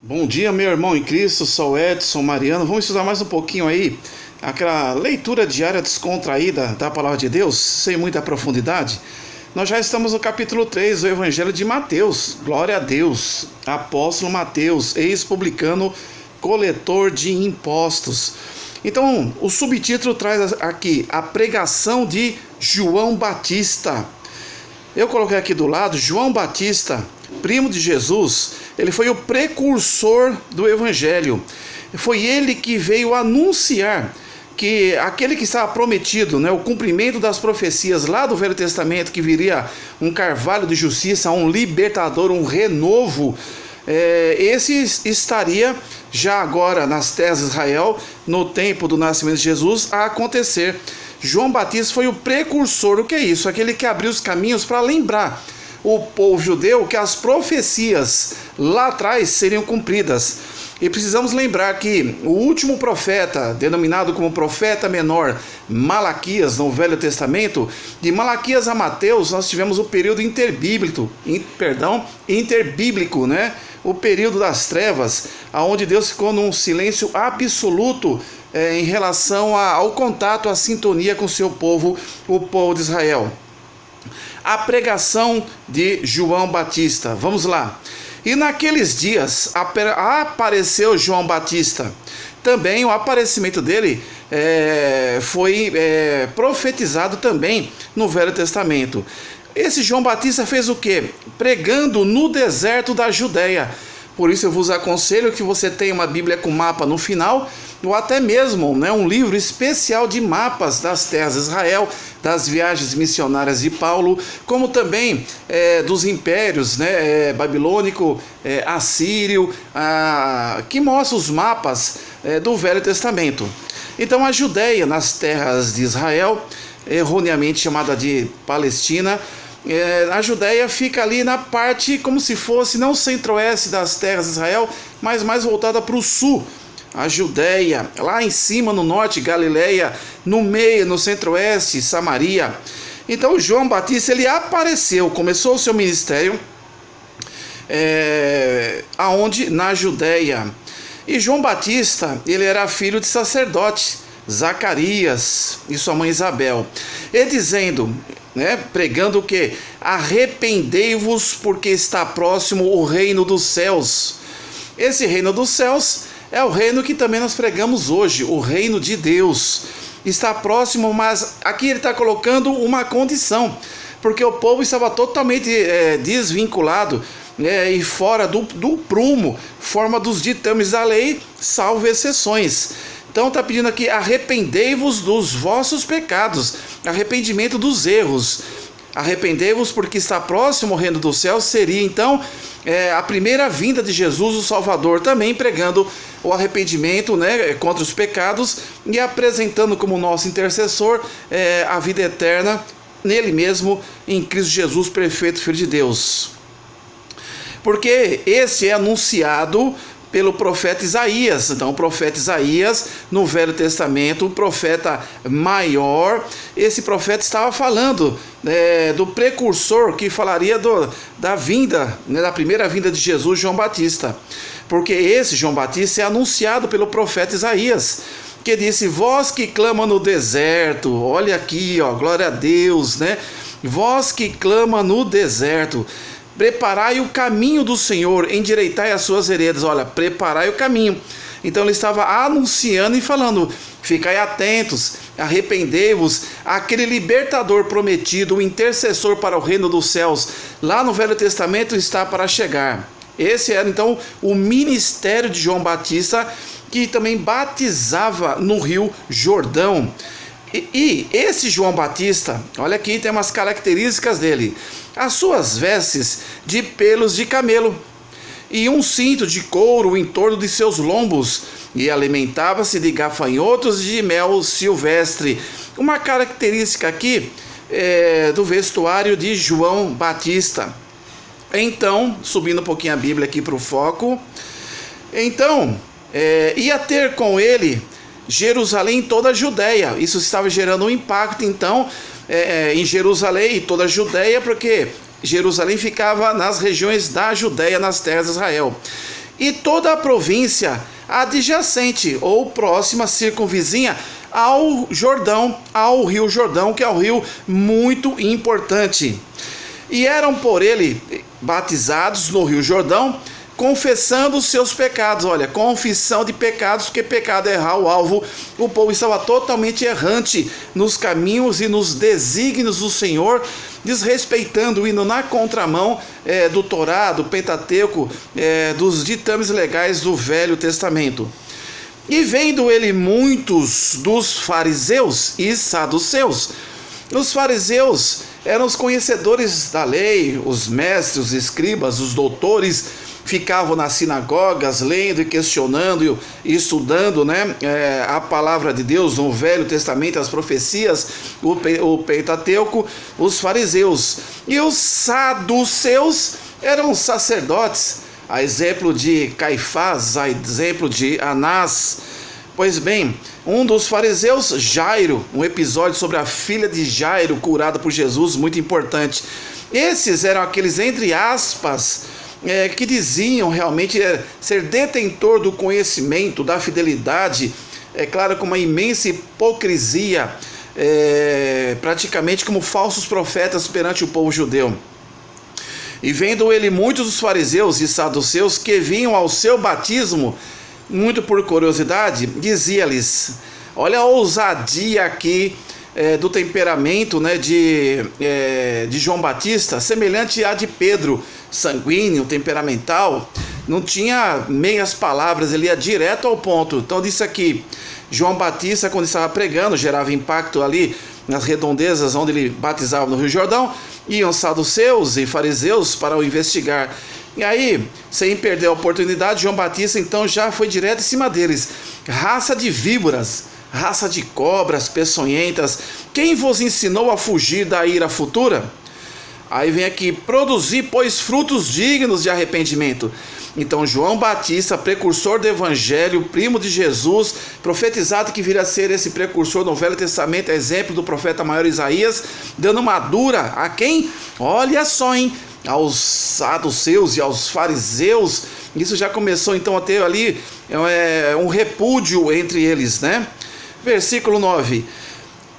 Bom dia, meu irmão em Cristo, sou Edson Mariano. Vamos estudar mais um pouquinho aí, aquela leitura diária descontraída da Palavra de Deus, sem muita profundidade. Nós já estamos no capítulo 3 do Evangelho de Mateus. Glória a Deus, apóstolo Mateus, ex-publicano, coletor de impostos. Então, o subtítulo traz aqui, a pregação de João Batista. Eu coloquei aqui do lado, João Batista, primo de Jesus, ele foi o precursor do Evangelho. Foi ele que veio anunciar que aquele que estava prometido, o cumprimento das profecias lá do Velho Testamento, que viria um carvalho de justiça, um libertador, um renovo, esse estaria já agora nas terras de Israel, no tempo do nascimento de Jesus, a acontecer. João Batista foi o precursor. O que é isso? Aquele que abriu os caminhos para lembrar o povo judeu que as profecias lá atrás seriam cumpridas. E precisamos lembrar que o último profeta, denominado como profeta menor, Malaquias, no Velho Testamento, de Malaquias a Mateus, nós tivemos o período interbíblico, o período das trevas, onde Deus ficou num silêncio absoluto em relação ao contato, à sintonia com o seu povo, o povo de Israel. A pregação de João Batista. Vamos lá. E naqueles dias apareceu João Batista. Também o aparecimento dele foi profetizado também no Velho Testamento. Esse João Batista fez o quê? Pregando no deserto da Judéia. Por isso eu vos aconselho que você tenha uma Bíblia com mapa no final, ou até mesmo um livro especial de mapas das terras de Israel, das viagens missionárias de Paulo, como também dos impérios, babilônico, assírio, que mostra os mapas do Velho Testamento. Então a Judéia, nas terras de Israel, erroneamente chamada de Palestina, a Judéia fica ali na parte como se fosse não centro-oeste das terras de Israel, mas mais voltada para o sul. A Judéia, lá em cima no norte, Galileia, no meio, no centro-oeste, Samaria. Então João Batista, ele apareceu, começou o seu ministério aonde? Na Judéia. E João Batista, ele era filho de sacerdote, Zacarias e sua mãe Isabel. E dizendo, pregando o que? Arrependei-vos, porque está próximo o reino dos céus. Esse reino dos céus é o reino que também nós pregamos hoje, o reino de Deus. Está próximo, mas aqui ele está colocando uma condição, porque o povo estava totalmente desvinculado e fora do prumo, forma dos ditames da lei, salvo exceções. Então está pedindo aqui, arrependei-vos dos vossos pecados, arrependimento dos erros. Arrependei-vos porque está próximo o reino dos céus, seria então a primeira vinda de Jesus, o Salvador, também pregando o arrependimento contra os pecados e apresentando como nosso intercessor a vida eterna nele mesmo, em Cristo Jesus, perfeito Filho de Deus. Porque esse é anunciado pelo profeta Isaías. Então o profeta Isaías, no Velho Testamento, um profeta maior, esse profeta estava falando do precursor que falaria da vinda, da primeira vinda de Jesus, João Batista. Porque esse João Batista é anunciado pelo profeta Isaías, que disse, vós que clama no deserto, olha aqui, glória a Deus, vós que clama no deserto, preparai o caminho do Senhor, endireitai as suas veredas. Olha, preparai o caminho. Então ele estava anunciando e falando, ficai atentos, arrependei-vos, aquele libertador prometido, o intercessor para o reino dos céus, lá no Velho Testamento está para chegar. Esse era então o ministério de João Batista, que também batizava no Rio Jordão. E esse João Batista, olha aqui, tem umas características dele. As suas vestes de pelos de camelo e um cinto de couro em torno de seus lombos, e alimentava-se de gafanhotos e de mel silvestre. Uma característica aqui do vestuário de João Batista. Então, subindo um pouquinho a Bíblia aqui para o foco, então ia ter com ele Jerusalém e toda a Judéia. Isso estava gerando um impacto então em Jerusalém e toda a Judéia, porque Jerusalém ficava nas regiões da Judéia, nas terras de Israel. e toda a província adjacente ou próxima, circunvizinha ao Jordão, ao rio Jordão, que é um rio muito importante. E eram por ele batizados no rio Jordão, confessando os seus pecados. Olha, confissão de pecados, porque pecado é errar o alvo. O povo estava totalmente errante nos caminhos e nos desígnios do Senhor, desrespeitando, indo na contramão do Torá, do Pentateuco, dos ditames legais do Velho Testamento. E vendo ele muitos dos fariseus e saduceus. Os fariseus eram os conhecedores da lei, os mestres, os escribas, os doutores, ficavam nas sinagogas lendo e questionando e estudando, a palavra de Deus no Velho Testamento, as profecias, o Pentateuco, os fariseus. E os saduceus eram os sacerdotes, a exemplo de Caifás, a exemplo de Anás. Pois bem, um dos fariseus, Jairo, um episódio sobre a filha de Jairo curada por Jesus, muito importante. Esses eram aqueles, entre aspas, que diziam realmente ser detentor do conhecimento, da fidelidade, claro, com uma imensa hipocrisia, praticamente como falsos profetas perante o povo judeu. E vendo ele muitos dos fariseus e saduceus que vinham ao seu batismo, muito por curiosidade, dizia-lhes: olha a ousadia aqui do temperamento de João Batista, semelhante à de Pedro, sanguíneo, temperamental, não tinha meias palavras, ele ia direto ao ponto. Então disse aqui, João Batista, quando estava pregando, gerava impacto ali nas redondezas onde ele batizava no Rio Jordão, iam saduceus e fariseus para o investigar. E aí, sem perder a oportunidade, João Batista então já foi direto em cima deles. Raça de víboras, raça de cobras peçonhentas, quem vos ensinou a fugir da ira futura? Aí vem aqui, produzir, pois, frutos dignos de arrependimento. Então João Batista, precursor do Evangelho, primo de Jesus, profetizado que viria a ser esse precursor no Velho Testamento, exemplo do profeta maior Isaías, dando uma dura a quem? Olha só, aos saduceus e aos fariseus. Isso já começou então a ter ali um repúdio entre eles, Versículo 9: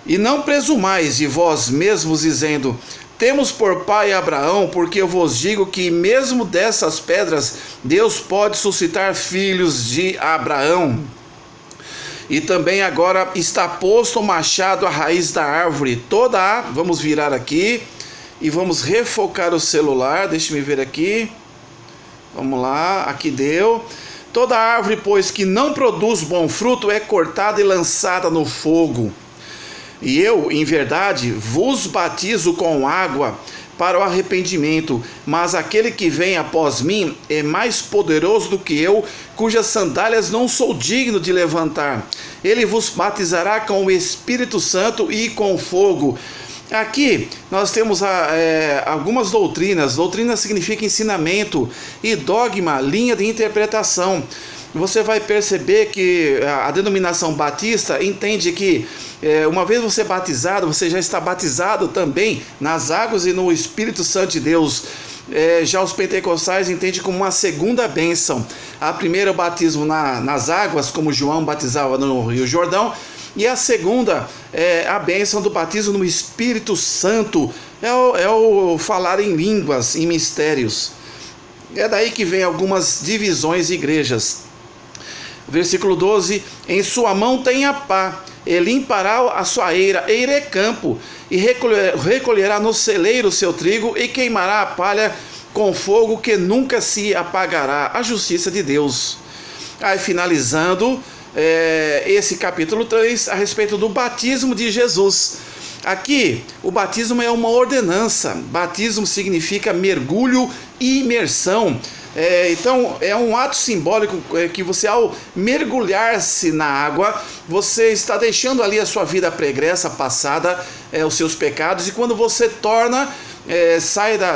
e não presumais de vós mesmos dizendo: temos por pai Abraão, porque eu vos digo que mesmo dessas pedras Deus pode suscitar filhos de Abraão. E também agora está posto o machado à raiz da árvore, vamos virar aqui e vamos refocar o celular, deixa-me ver aqui, vamos lá, aqui deu. Toda árvore, pois, que não produz bom fruto é cortada e lançada no fogo. E eu, em verdade, vos batizo com água para o arrependimento, mas aquele que vem após mim é mais poderoso do que eu, cujas sandálias não sou digno de levantar. Ele vos batizará com o Espírito Santo e com fogo. Aqui nós temos algumas doutrinas. Doutrina significa ensinamento, e dogma, linha de interpretação. Você vai perceber que a denominação batista entende que uma vez você batizado, você já está batizado também nas águas e no Espírito Santo de Deus. Já os pentecostais entendem como uma segunda bênção. A primeira é o batismo nas águas, como João batizava no Rio Jordão, e a segunda é a bênção do batismo no Espírito Santo, é o falar em línguas, em mistérios. É daí que vem algumas divisões de igrejas. Versículo 12: em sua mão tem a pá, e limpará a sua eira é campo, e recolherá no celeiro o seu trigo, e queimará a palha com fogo que nunca se apagará, a justiça de Deus. Aí finalizando esse capítulo 3, a respeito do batismo de Jesus. Aqui, o batismo é uma ordenança. Batismo significa mergulho e imersão. Então, é um ato simbólico que você, ao mergulhar-se na água, você está deixando ali a sua vida pregressa, passada, os seus pecados, e quando você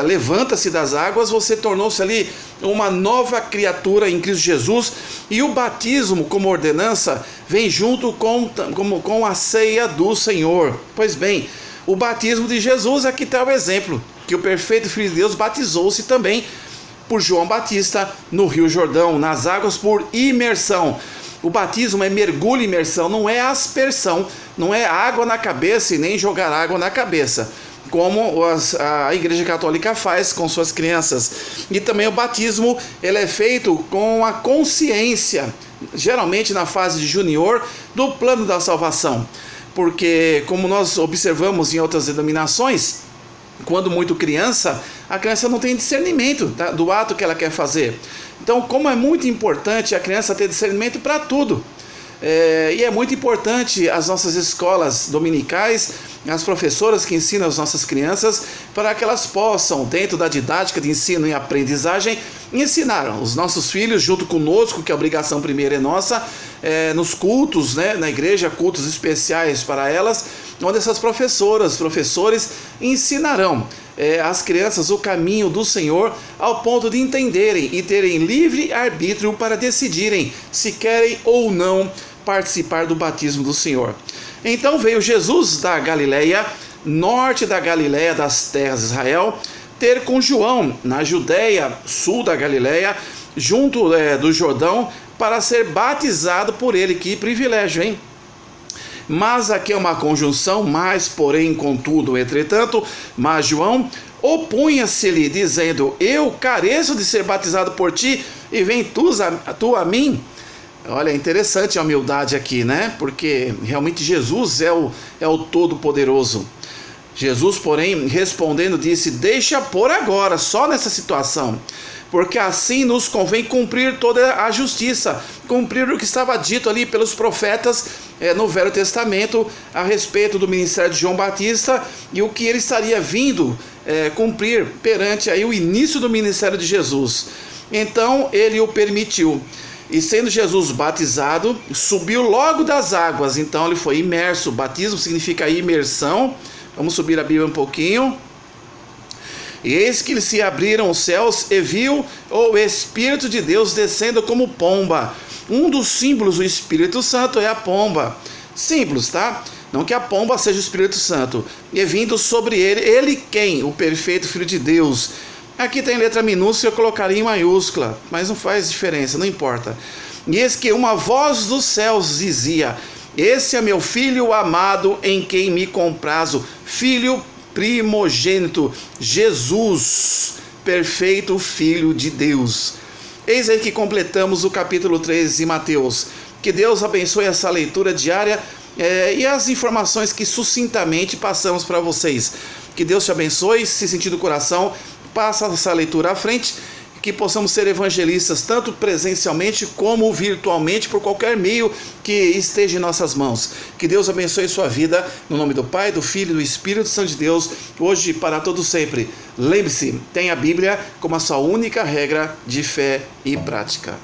levanta-se das águas, você tornou-se ali uma nova criatura em Cristo Jesus. E o batismo, como ordenança, vem junto com a ceia do Senhor. Pois bem, o batismo de Jesus, aqui está o exemplo, que o perfeito Filho de Deus batizou-se também por João Batista no Rio Jordão, nas águas por imersão. O batismo é mergulho e imersão, não é aspersão, não é água na cabeça e nem jogar água na cabeça, como a Igreja Católica faz com suas crianças. E também o batismo, ele é feito com a consciência, geralmente na fase de junior, do plano da salvação. Porque, como nós observamos em outras denominações, quando muito criança, a criança não tem discernimento do ato que ela quer fazer. Então, como é muito importante a criança ter discernimento para tudo. E é muito importante as nossas escolas dominicais, as professoras que ensinam as nossas crianças, para que elas possam, dentro da didática de ensino e aprendizagem, ensinar os nossos filhos, junto conosco, que a obrigação primeira é nossa, nos cultos, né, na igreja, cultos especiais para elas, onde essas professores ensinarão as crianças o caminho do Senhor, ao ponto de entenderem e terem livre arbítrio para decidirem se querem ou não participar do batismo do Senhor. Então veio Jesus da Galileia, norte da Galileia, das terras de Israel, ter com João na Judéia, sul da Galileia, junto do Jordão, para ser batizado por ele. Que privilégio, hein? Mas aqui é uma conjunção, mas, porém, contudo, entretanto, mas João opunha-se-lhe, dizendo: eu careço de ser batizado por ti, e vem tu a mim? Olha, é interessante a humildade aqui, né? Porque realmente Jesus é o Todo-Poderoso. Jesus, porém, respondendo, disse: deixa por agora, só nessa situação, porque assim nos convém cumprir toda a justiça, cumprir o que estava dito ali pelos profetas no Velho Testamento a respeito do ministério de João Batista e o que ele estaria vindo cumprir perante aí o início do ministério de Jesus. Então ele o permitiu. E sendo Jesus batizado, subiu logo das águas. Então ele foi imerso. Batismo significa imersão. Vamos subir a Bíblia um pouquinho. E eis que se abriram os céus e viu o Espírito de Deus descendo como pomba. Um dos símbolos do Espírito Santo é a pomba. Símbolos, tá? Não que a pomba seja o Espírito Santo. E vindo sobre ele, ele quem? O perfeito Filho de Deus. Aqui tem letra minúscula, eu colocaria em maiúscula, mas não faz diferença, não importa. E eis que uma voz dos céus dizia: esse é meu Filho amado, em quem me comprazo, Filho primogênito, Jesus, perfeito Filho de Deus. Eis aí que completamos o capítulo 3 de Mateus. Que Deus abençoe essa leitura diária e as informações que sucintamente passamos para vocês. Que Deus te abençoe, se sentir do coração, passa essa leitura à frente, que possamos ser evangelistas tanto presencialmente como virtualmente, por qualquer meio que esteja em nossas mãos. Que Deus abençoe sua vida, no nome do Pai, do Filho e do Espírito Santo de Deus, hoje e para todo sempre. Lembre-se, tenha a Bíblia como a sua única regra de fé e prática.